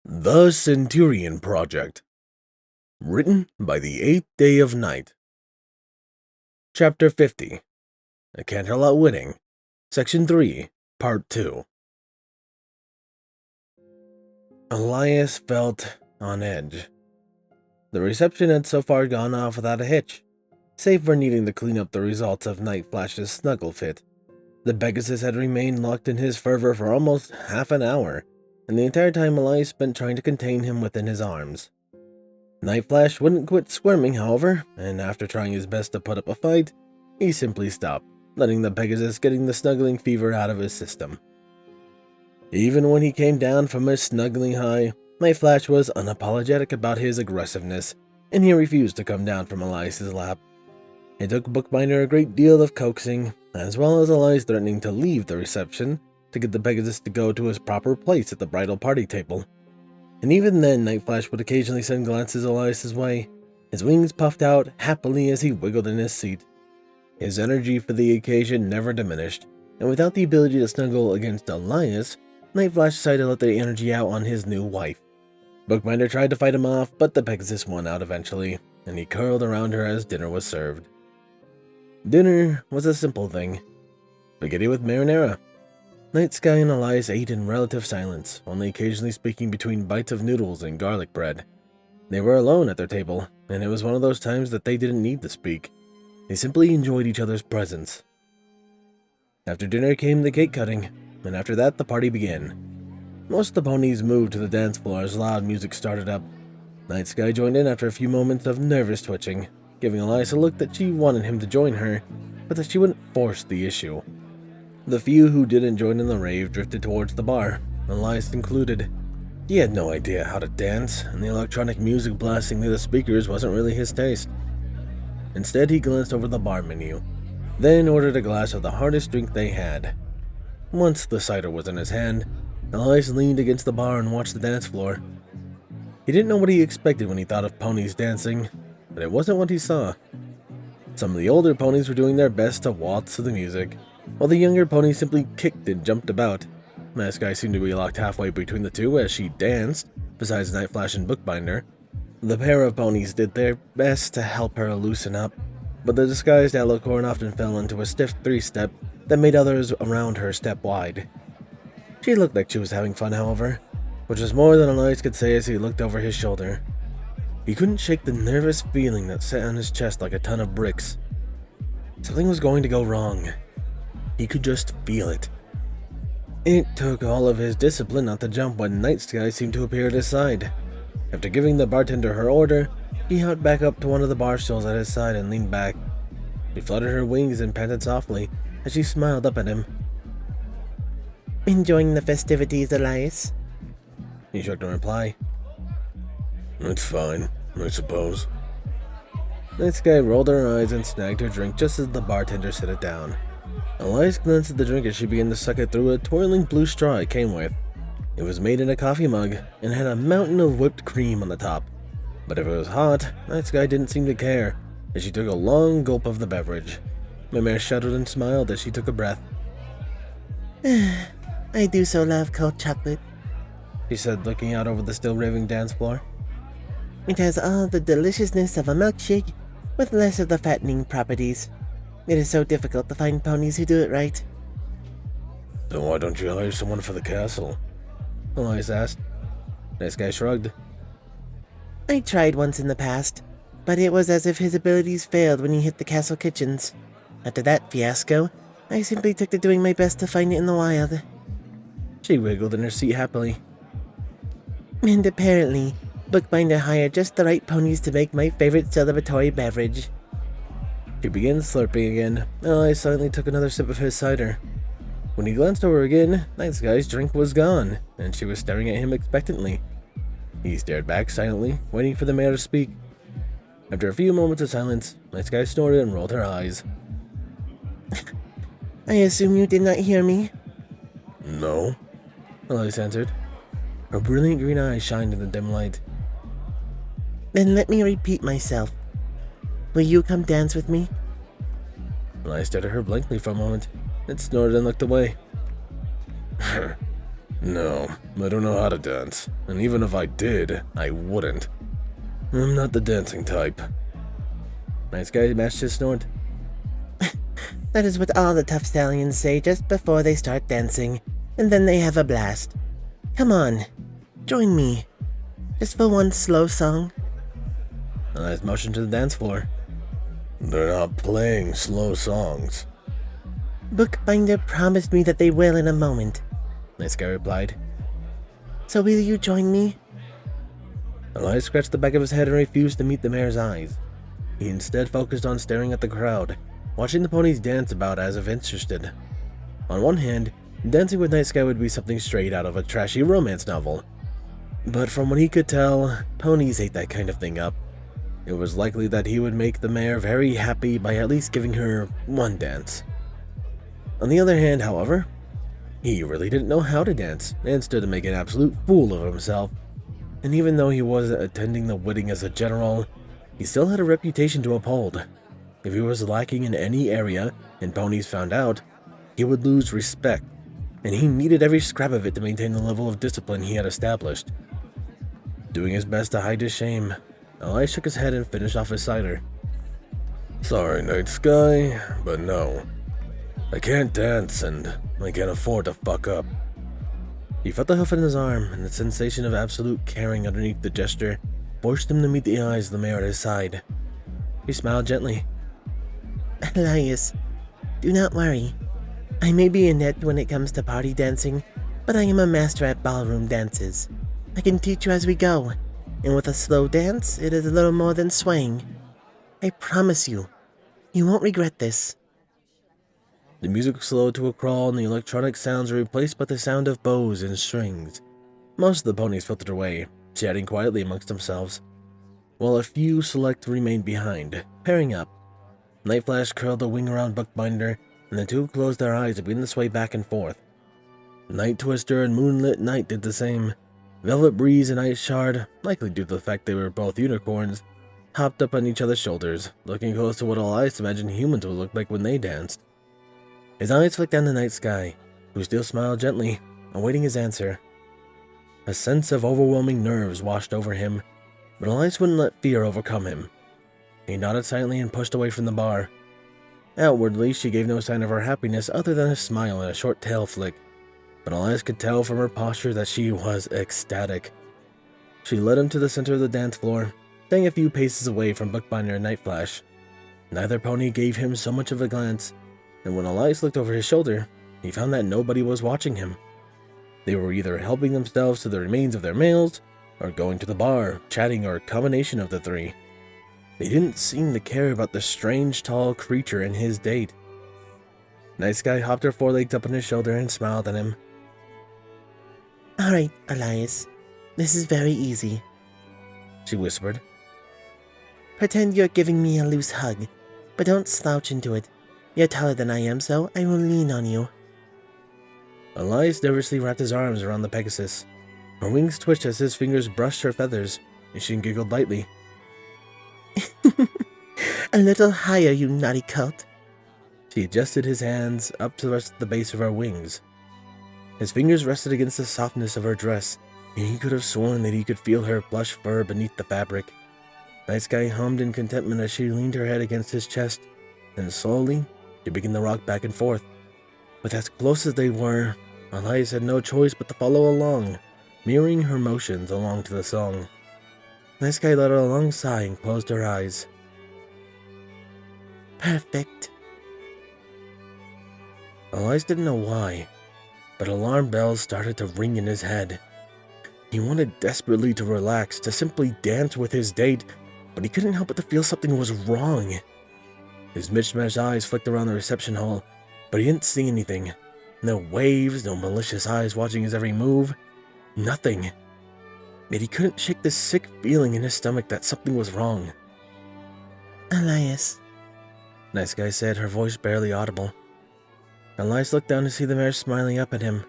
The Centurion Project. Written by the 8th Day of Night. Chapter 50. A Canterlot Wedding. Section 3, Part 2. Elias felt on edge. The reception had so far gone off without a hitch, save for needing to clean up the results of Night Flash's snuggle fit. The Pegasus had remained locked in his fervor for almost half an hour, and the entire time Elias spent trying to contain him within his arms. Night Flash wouldn't quit squirming, however, and after trying his best to put up a fight, he simply stopped, letting the Pegasus getting the snuggling fever out of his system. Even when he came down from his snuggling high, Night Flash was unapologetic about his aggressiveness, and he refused to come down from Elias's lap. It took Bookbinder a great deal of coaxing, as well as Elias threatening to leave the reception, to get the Pegasus to go to his proper place at the bridal party table. And even then, Night Flash would occasionally send glances Elias's way, his wings puffed out happily as he wiggled in his seat. His energy for the occasion never diminished, and without the ability to snuggle against Elias, Night Flash decided to let the energy out on his new wife. Bookbinder tried to fight him off, but the Pegasus won out eventually, and he curled around her as dinner was served. Dinner was a simple thing. Spaghetti with marinara. Night Sky and Elias ate in relative silence, only occasionally speaking between bites of noodles and garlic bread. They were alone at their table, and it was one of those times that they didn't need to speak. They simply enjoyed each other's presence. After dinner came the cake cutting, and after that the party began. Most of the ponies moved to the dance floor as loud music started up. Night Sky joined in after a few moments of nervous twitching, giving Elias a look that she wanted him to join her, but that she wouldn't force the issue. The few who didn't join in the rave drifted towards the bar, Elias included. He had no idea how to dance, and the electronic music blasting through the speakers wasn't really his taste. Instead, he glanced over the bar menu, then ordered a glass of the hardest drink they had. Once the cider was in his hand, Elias leaned against the bar and watched the dance floor. He didn't know what he expected when he thought of ponies dancing, but it wasn't what he saw. Some of the older ponies were doing their best to waltz to the music, while the younger ponies simply kicked and jumped about. Night Sky seemed to be locked halfway between the two as she danced, besides Night Flash and Bookbinder. The pair of ponies did their best to help her loosen up, but the disguised Alicorn often fell into a stiff three-step that made others around her step wide. She looked like she was having fun, however, which was more than Elias could say as he looked over his shoulder. He couldn't shake the nervous feeling that sat on his chest like a ton of bricks. Something was going to go wrong. He could just feel it. It took all of his discipline not to jump when Night Sky seemed to appear at his side. After giving the bartender her order, he hopped back up to one of the bar stools at his side and leaned back. She fluttered her wings and panted softly as she smiled up at him. "Enjoying the festivities, Elias?" He shrugged in reply. "It's fine, I suppose." Night Sky rolled her eyes and snagged her drink just as the bartender set it down. Elias glanced at the drink as she began to suck it through a twirling blue straw it came with. It was made in a coffee mug and had a mountain of whipped cream on the top. But if it was hot, Night Sky didn't seem to care, as she took a long gulp of the beverage. Mimere shuddered and smiled as she took a breath. "I do so love cold chocolate," she said, looking out over the still raving dance floor. "It has all the deliciousness of a milkshake, with less of the fattening properties. It is so difficult to find ponies who do it right." "Then why don't you hire someone for the castle?" Elias asked. Night Sky shrugged. "I tried once in the past, but it was as if his abilities failed when he hit the castle kitchens. After that fiasco, I simply took to doing my best to find it in the wild." She wiggled in her seat happily. "And apparently, Bookbinder hired just the right ponies to make my favorite celebratory beverage." She began slurping again, and Elias silently took another sip of his cider. When he glanced over again, Night Sky's drink was gone, and she was staring at him expectantly. He stared back silently, waiting for the mare to speak. After a few moments of silence, Night Sky snorted and rolled her eyes. "I assume you did not hear me?" "No," Elias answered. Her brilliant green eyes shined in the dim light. "Then let me repeat myself. Will you come dance with me?" Elias stared at her blankly for a moment, then snorted and looked away. No, I don't know how to dance, and even if I did, I wouldn't. I'm not the dancing type. Nice guy matched his snort. That is what all the tough stallions say just before they start dancing, and then they have a blast. Come on, join me. Just for one slow song. Elias motioned to the dance floor. They're not playing slow songs. Bookbinder promised me that they will in a moment. Nice guy replied. So will you join me? Elias scratched the back of his head and refused to meet the mayor's eyes. He instead focused on staring at the crowd, watching the ponies dance about as if interested. On one hand, dancing with Night Sky would be something straight out of a trashy romance novel. But from what he could tell, ponies ate that kind of thing up. It was likely that he would make the mayor very happy by at least giving her one dance. On the other hand, however, he really didn't know how to dance and stood to make an absolute fool of himself. And even though he was attending the wedding as a general, he still had a reputation to uphold. If he was lacking in any area and ponies found out, he would lose respect, and he needed every scrap of it to maintain the level of discipline he had established. Doing his best to hide his shame, Elias shook his head and finished off his cider. Sorry, Night Sky, but no. I can't dance and I can't afford to fuck up. He felt the hoof in his arm, and the sensation of absolute caring underneath the gesture forced him to meet the eyes of the mayor at his side. He smiled gently. Elias, do not worry. I may be inept when it comes to party dancing, but I am a master at ballroom dances. I can teach you as we go, and with a slow dance, it is a little more than swaying. I promise you, you won't regret this. The music slowed to a crawl, and the electronic sounds were replaced by the sound of bows and strings. Most of the ponies filtered away, chatting quietly amongst themselves, while a few select remained behind, pairing up. Night Flash curled a wing around Bookbinder, and the two closed their eyes to begin to sway back and forth. Night Twister and Moonlit Night did the same. Velvet Breeze and Ice Shard, likely due to the fact they were both unicorns, hopped up on each other's shoulders, looking close to what Elias imagined humans would look like when they danced. His eyes flicked down the night sky, who still smiled gently, awaiting his answer. A sense of overwhelming nerves washed over him, but Elias wouldn't let fear overcome him. He nodded silently and pushed away from the bar. Outwardly, she gave no sign of her happiness other than a smile and a short tail flick, but Elias could tell from her posture that she was ecstatic. She led him to the center of the dance floor, staying a few paces away from Bookbinder and Night Flash. Neither pony gave him so much of a glance, and when Elias looked over his shoulder, he found that nobody was watching him. They were either helping themselves to the remains of their meals, or going to the bar, chatting, or a combination of the three. They didn't seem to care about the strange, tall creature and his date. Night Sky hopped her forelegs up on his shoulder and smiled at him. Alright, Elias. This is very easy, she whispered. Pretend you're giving me a loose hug, but don't slouch into it. You're taller than I am, so I will lean on you. Elias nervously wrapped his arms around the Pegasus. Her wings twitched as his fingers brushed her feathers, and she giggled lightly. A little higher, you naughty cult. She adjusted his hands up to the rest of the base of her wings. His fingers rested against the softness of her dress, and he could have sworn that he could feel her plush fur beneath the fabric. Night Sky hummed in contentment as she leaned her head against his chest, and slowly, she began to rock back and forth. With as close as they were, Elias had no choice but to follow along, mirroring her motions along to the song. Night Sky let out a long sigh and closed her eyes. Perfect. Elias didn't know why, but alarm bells started to ring in his head. He wanted desperately to relax, to simply dance with his date, but he couldn't help but to feel something was wrong. His mismatched eyes flicked around the reception hall, but he didn't see anything. No waves, no malicious eyes watching his every move. Nothing. Yet he couldn't shake the sick feeling in his stomach that something was wrong. Elias, Night Sky said, her voice barely audible. Elias looked down to see the mare smiling up at him.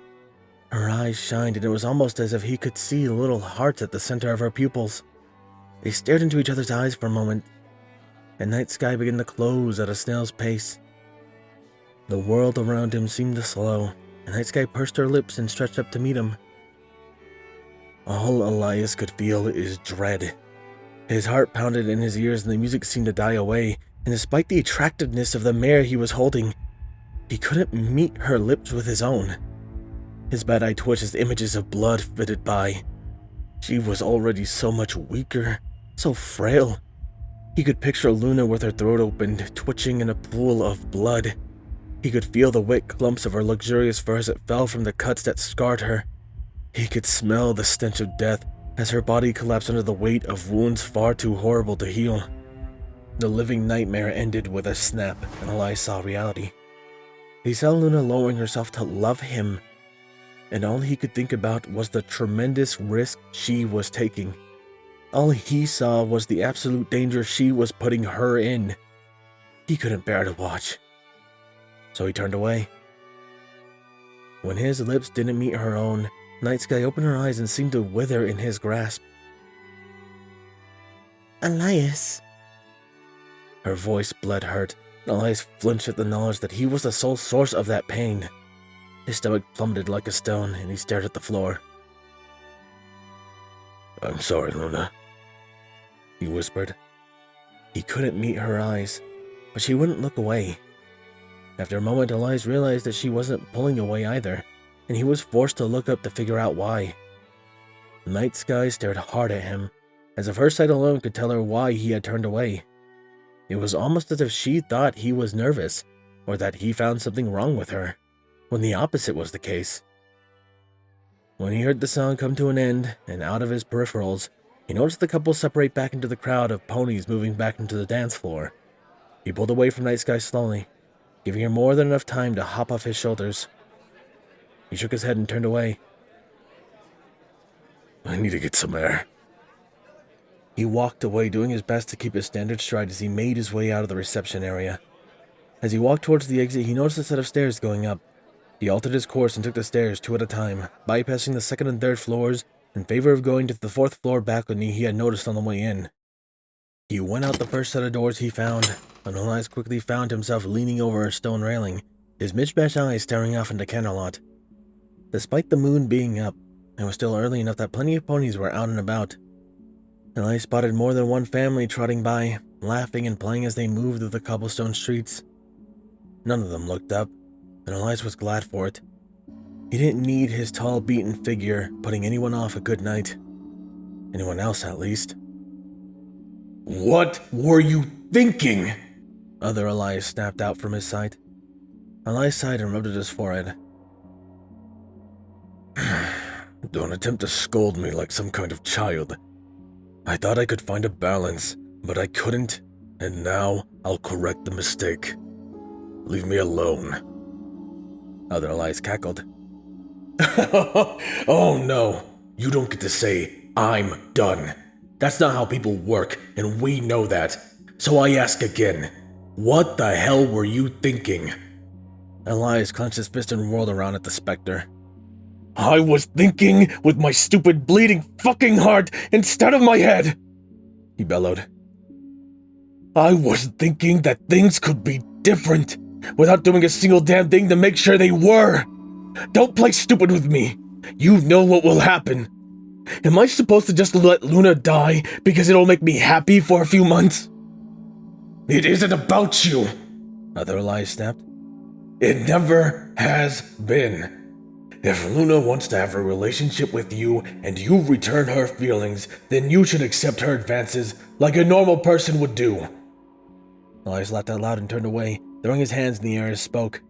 Her eyes shined, and it was almost as if he could see the little hearts at the center of her pupils. They stared into each other's eyes for a moment, and Night Sky began to close at a snail's pace. The world around him seemed to slow, The night sky pursed her lips and stretched up to meet him. All Elias could feel is dread. His heart pounded in his ears and the music seemed to die away, and despite the attractiveness of the mare he was holding, he couldn't meet her lips with his own. His bad eye twitched as images of blood flitted by. She was already so much weaker, so frail. He could picture Luna with her throat opened, twitching in a pool of blood. He could feel the wet clumps of her luxurious fur as it fell from the cuts that scarred her. He could smell the stench of death as her body collapsed under the weight of wounds far too horrible to heal. The living nightmare ended with a snap, and Elias saw reality. He saw Luna lowering herself to love him, and all he could think about was the tremendous risk she was taking. All he saw was the absolute danger she was putting her in. He couldn't bear to watch, so he turned away. When his lips didn't meet her own, Night Sky opened her eyes and seemed to wither in his grasp. Elias. Her voice bled hurt, and Elias flinched at the knowledge that he was the sole source of that pain. His stomach plummeted like a stone, and he stared at the floor. "I'm sorry, Luna," he whispered. He couldn't meet her eyes, but she wouldn't look away. After a moment, Elias realized that she wasn't pulling away either, and he was forced to look up to figure out why. Night Sky stared hard at him, as if her sight alone could tell her why he had turned away. It was almost as if she thought he was nervous, or that he found something wrong with her, when the opposite was the case. When he heard the song come to an end, and out of his peripherals, he noticed the couple separate back into the crowd of ponies moving back into the dance floor. He pulled away from Night Sky slowly, giving her more than enough time to hop off his shoulders. He shook his head and turned away. "I need to get some air." He walked away, doing his best to keep his standard stride as he made his way out of the reception area. As he walked towards the exit, he noticed a set of stairs going up. He altered his course and took the stairs 2 at a time, bypassing the 2nd and 3rd floors in favor of going to the 4th floor balcony he had noticed on the way in. He went out the first set of doors he found, and Elias quickly found himself leaning over a stone railing, his mismatched eyes staring off into Canterlot. Despite the moon being up, it was still early enough that plenty of ponies were out and about. Elias spotted more than one family trotting by, laughing and playing as they moved through the cobblestone streets. None of them looked up, and Elias was glad for it. He didn't need his tall, beaten figure putting anyone off a good night. Anyone else, at least. "What were you thinking?" Other Elias snapped out from his sight. Elias sighed and rubbed at his forehead. "Don't attempt to scold me like some kind of child. I thought I could find a balance, but I couldn't, and now I'll correct the mistake. Leave me alone." Other Elias cackled. "Oh no, you don't get to say, 'I'm done.' That's not how people work, and we know that. So I ask again, what the hell were you thinking?" Elias clenched his fist and whirled around at the specter. "I was thinking with my stupid bleeding fucking heart instead of my head," he bellowed. "I was thinking that things could be different without doing a single damn thing to make sure they were. Don't play stupid with me. You know what will happen. Am I supposed to just let Luna die because it'll make me happy for a few months?" "It isn't about you," Other Elias snapped. "It never has been. If Luna wants to have a relationship with you and you return her feelings, then you should accept her advances like a normal person would do." Elias laughed out loud and turned away, throwing his hands in the air as he spoke.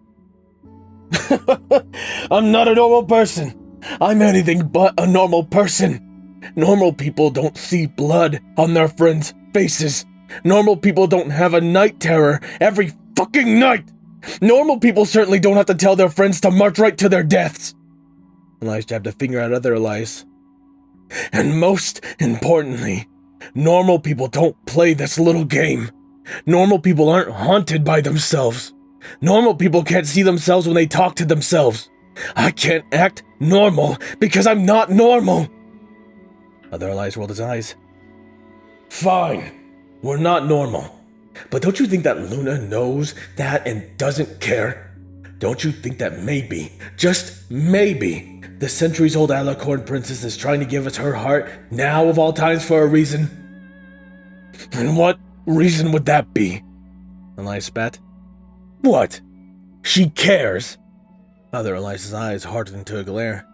"I'm not a normal person. I'm anything but a normal person. Normal people don't see blood on their friends' faces. Normal people don't have a night terror every fucking night. Normal people certainly don't have to tell their friends to march right to their deaths." Elias jabbed a finger at Other Elias. "And most importantly, normal people don't play this little game. Normal people aren't haunted by themselves. Normal people can't see themselves when they talk to themselves. I can't act normal because I'm not normal." Other Elias rolled his eyes. "Fine, we're not normal. But don't you think that Luna knows that and doesn't care? Don't you think that maybe, just maybe, the centuries-old Alicorn princess is trying to give us her heart now of all times for a reason? And what reason would that be? Elias spat. What? She cares! Other Elias's eyes hardened into a glare.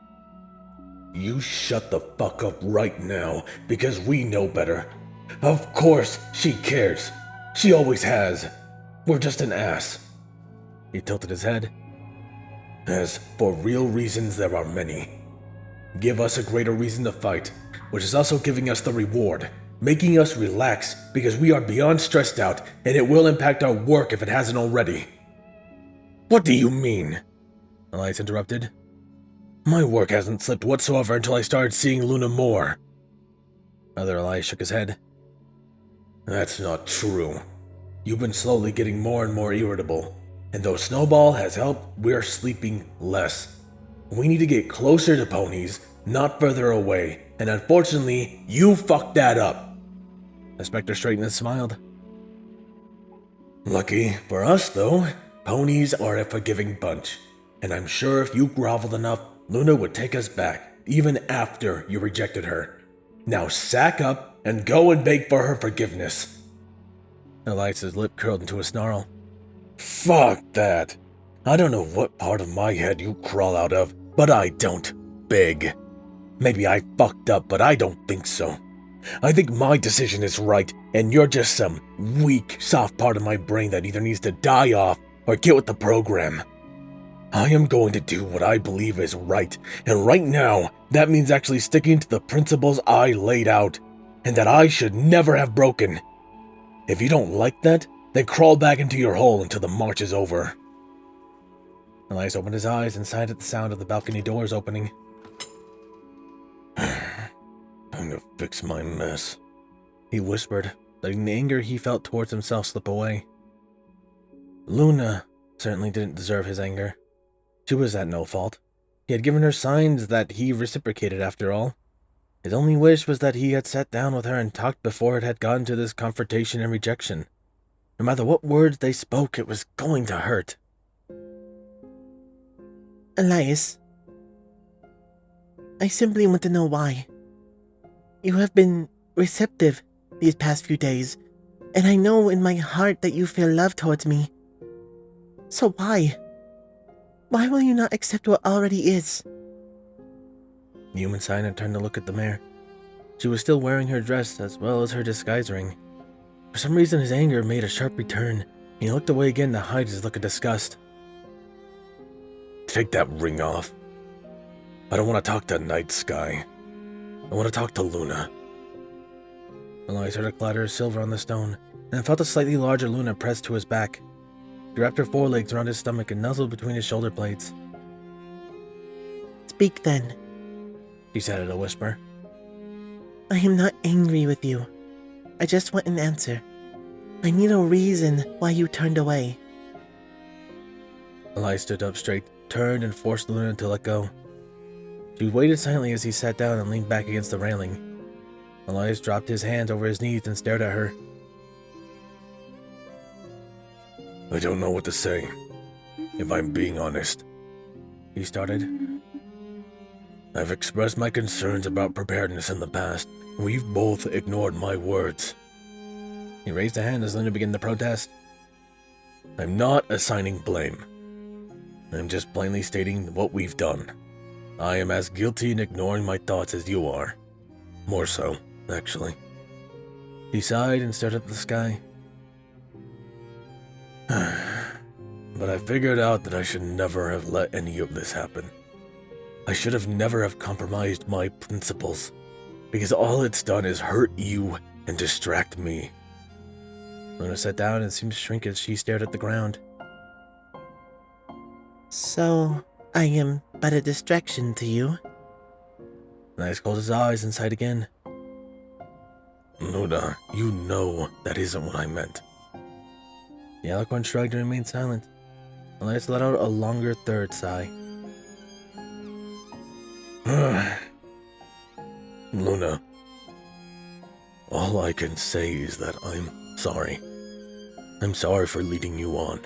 You shut the fuck up right now, because we know better. Of course she cares. She always has. We're just an ass. He tilted his head. As for real reasons, there are many. Give us a greater reason to fight, which is also giving us the reward, making us relax because we are beyond stressed out, and it will impact our work if it hasn't already. What do you mean? Elias interrupted. My work hasn't slipped whatsoever until I started seeing Luna more. Other Elias shook his head. That's not true. You've been slowly getting more and more irritable, and though Snowball has helped, we're sleeping less. We need to get closer to ponies, not further away, and unfortunately, you fucked that up. The Spectre straightened and smiled. Lucky for us, though, ponies are a forgiving bunch, and I'm sure if you groveled enough, Luna would take us back, even after you rejected her. Now sack up and go and beg for her forgiveness. Elias's lip curled into a snarl. Fuck that. I don't know what part of my head you crawl out of, but I don't beg. Maybe I fucked up, but I don't think so. I think my decision is right, and you're just some weak, soft part of my brain that either needs to die off or get with the program. I am going to do what I believe is right, and right now, that means actually sticking to the principles I laid out, and that I should never have broken. If you don't like that, then crawl back into your hole until the march is over. Elias opened his eyes and sighed at the sound of the balcony doors opening. Time to fix my mess, he whispered, letting the anger he felt towards himself slip away. Luna certainly didn't deserve his anger. She was at no fault. He had given her signs that he reciprocated after all. His only wish was that he had sat down with her and talked before it had gotten to this confrontation and rejection. No matter what words they spoke, it was going to hurt. Elias, I simply want to know why. You have been receptive these past few days, and I know in my heart that you feel love towards me. So why? Why will you not accept what already is? The human signer turned to look at the mare. She was still wearing her dress as well as her disguise ring. For some reason, his anger made a sharp return, and he looked away again to hide his look of disgust. Take that ring off. I don't want to talk to Night Sky. I want to talk to Luna. Elias heard a clatter of silver on the stone, and felt a slightly larger Luna pressed to his back. She wrapped her forelegs around his stomach and nuzzled between his shoulder blades. Speak then, she said in a whisper. I am not angry with you. I just want an answer. I need a reason why you turned away. Elias stood up straight, turned, and forced Luna to let go. She waited silently as he sat down and leaned back against the railing. Elias dropped his hands over his knees and stared at her. I don't know what to say, if I'm being honest, he started. I've expressed my concerns about preparedness in the past, and we've both ignored my words. He raised a hand as Luna began to protest. I'm not assigning blame. I'm just plainly stating what we've done. I am as guilty in ignoring my thoughts as you are. More so, actually. He sighed and stared at the sky. But I figured out that I should never have let any of this happen. I should have never have compromised my principles, because all it's done is hurt you and distract me. Luna sat down and seemed to shrink as she stared at the ground. So, I am but a distraction to you? Elias closed his eyes and sighed again. Luna, you know that isn't what I meant. The Alicorn shrugged and remained silent. Elias let out a longer third sigh. Luna, all I can say is that I'm sorry. I'm sorry for leading you on.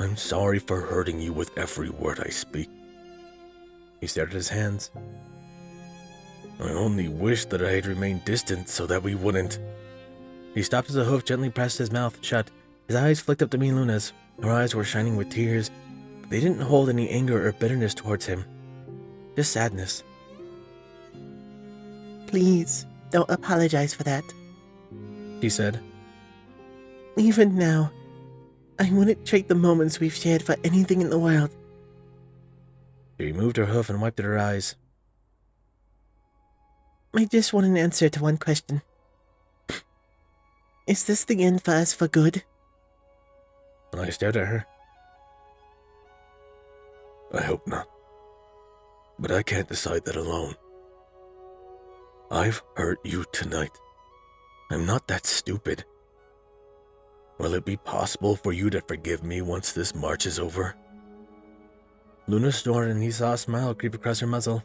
I'm sorry for hurting you with every word I speak. He stared at his hands. I only wish that I had remained distant so that we wouldn't. He stopped as a hoof gently pressed his mouth shut. His eyes flicked up to me Luna's. Her eyes were shining with tears, but they didn't hold any anger or bitterness towards him. Just sadness. Please, don't apologize for that. She said. Even now, I wouldn't trade the moments we've shared for anything in the world. She removed her hoof and wiped at her eyes. I just want an answer to one question. Is this the end for us for good? And I stared at her. I hope not. But I can't decide that alone. I've hurt you tonight. I'm not that stupid. Will it be possible for you to forgive me once this march is over? Luna snorted and he saw a smile creep across her muzzle.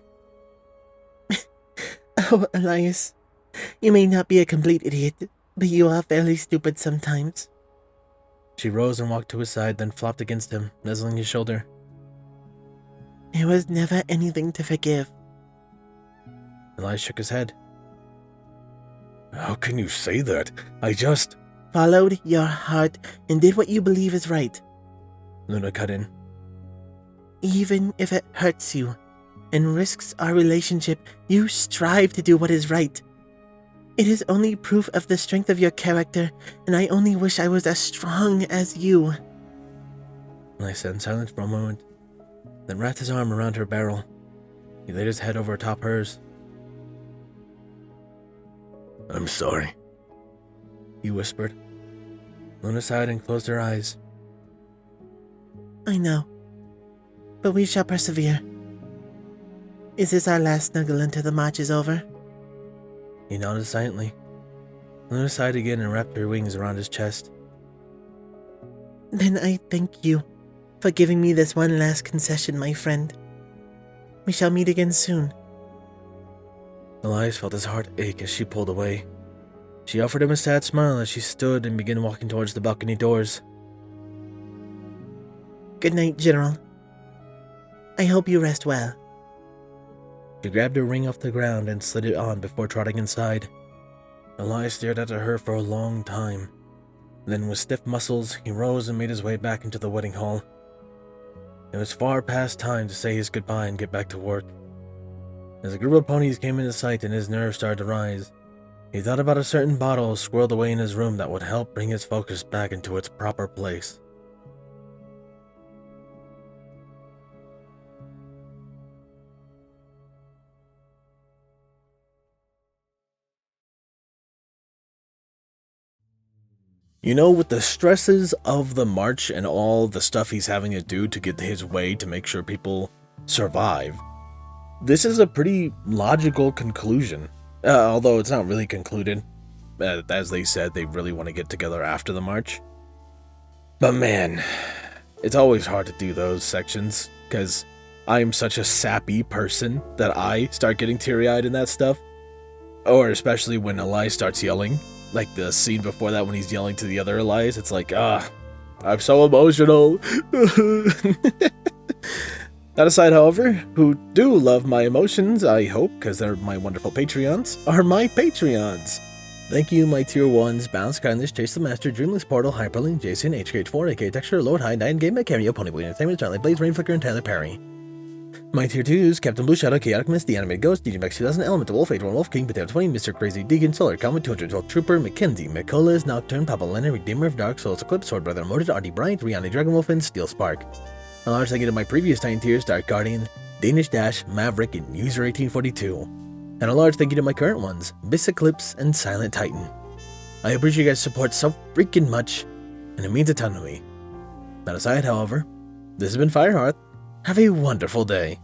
Oh, Elias, you may not be a complete idiot, but you are fairly stupid sometimes. She rose and walked to his side, then flopped against him, nuzzling his shoulder. There was never anything to forgive. Elias shook his head. How can you say that? I just... Followed your heart and did what you believe is right. Luna cut in. Even if it hurts you and risks our relationship, you strive to do what is right. It is only proof of the strength of your character, and I only wish I was as strong as you. I sat in silence for a moment, then wrapped his arm around her barrel. He laid his head over atop hers. I'm sorry, he whispered. Luna sighed and closed her eyes. I know, but we shall persevere. Is this our last snuggle until the march is over? He nodded silently. Luna sighed again and wrapped her wings around his chest. Then I thank you for giving me this one last concession, my friend. We shall meet again soon. Elias felt his heart ache as she pulled away. She offered him a sad smile as she stood and began walking towards the balcony doors. Good night, General. I hope you rest well. She grabbed her ring off the ground and slid it on before trotting inside. Elias stared at her for a long time. Then, with stiff muscles, he rose and made his way back into the wedding hall. It was far past time to say his goodbye and get back to work. As a group of ponies came into sight and his nerves started to rise, he thought about a certain bottle squirreled away in his room that would help bring his focus back into its proper place. You know, with the stresses of the march and all the stuff he's having to do to get his way to make sure people survive, this is a pretty logical conclusion. Although it's not really concluded. As they said, they really want to get together after the march. But man, it's always hard to do those sections, because I'm such a sappy person that I start getting teary-eyed in that stuff. Or especially when Elias starts yelling. Like the scene before that when he's yelling to the other Elias, it's like, I'm so emotional. That aside, however, who do love my emotions, I hope, because they're my wonderful Patreons, are my Patreons. Thank you, my tier 1s, Bounce, Kindness, Chase the Master, Dreamless Portal, Hyperlink, Jason, HK4, AK Texture, Lord High, Nine Game, Cameo, Ponyboy Entertainment, Starlight Blaze, Rainflicker, and Tyler Perry. My tier 2s, Captain Blue Shadow, Chaotic Mist, The Animated Ghost, DJ Max 2000, Elemental Wolf, H1 Wolf King, Potato 20, Mr. Crazy Deacon, Solar Comet, 212 Trooper, Mackenzie, Micolas, Nocturne, Papa Leonard, Redeemer of Dark Souls, Eclipse, Sword Brother Moted, Artie Bryant, Rihanna Dragonwolf, and Steel Spark. A large thank you to my previous 9 tiers, Dark Guardian, Danish Dash, Maverick, and User 1842. And a large thank you to my current ones, Biss Eclipse and Silent Titan. I appreciate you guys' support so freaking much, and it means a ton to me. That aside, however, this has been Firehearth. Have a wonderful day.